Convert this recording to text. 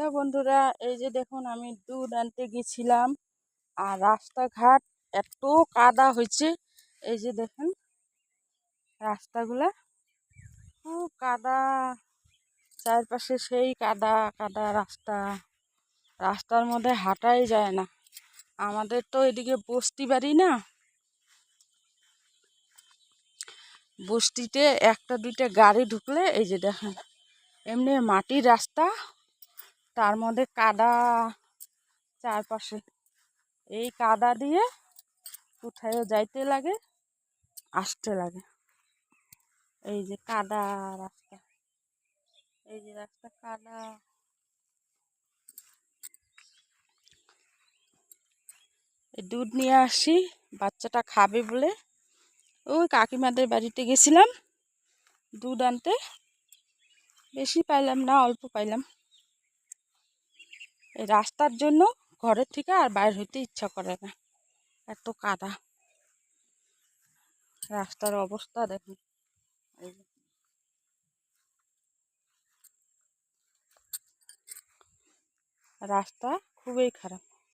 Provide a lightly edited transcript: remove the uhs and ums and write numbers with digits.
Hello বন্ধুরা, এই যে দেখুন আমি দুধ আনতে গেছিলাম আর রাস্তাঘাট এত কাদা হয়েছে। এই যে দেখুন রাস্তাগুলা খুব কাদা, চারপাশে সেই কাদা কাদা রাস্তা, রাস্তার মধ্যে হাঁটাই যায় না। আমাদের তো এদিকে বস্তি বাড়ি না, বস্তিতে একটা দুইটা গাড়ি ঢুকলে এই যে দেখেন এমনি মাটির রাস্তা, তার মধ্যে কাদা চারপাশে। এই কাদা দিয়ে কোথায়ও যাইতে লাগে, আসতে লাগে। এই যে কাদা রাস্তা, এই যে রাস্তা কাদা। এই দুধ নিয়ে আসি, বাচ্চাটা খাবে বলে ওই কাকিমাদের বাড়িতে গেছিলাম দুধ আনতে। বেশি পাইলাম না, অল্প পাইলাম। এই রাস্তার জন্য ঘরের থেকে আর বাইর হইতে ইচ্ছা করে না, এত কাদা। রাস্তার অবস্থা দেখুন, এই যে রাস্তা খুবই খারাপ।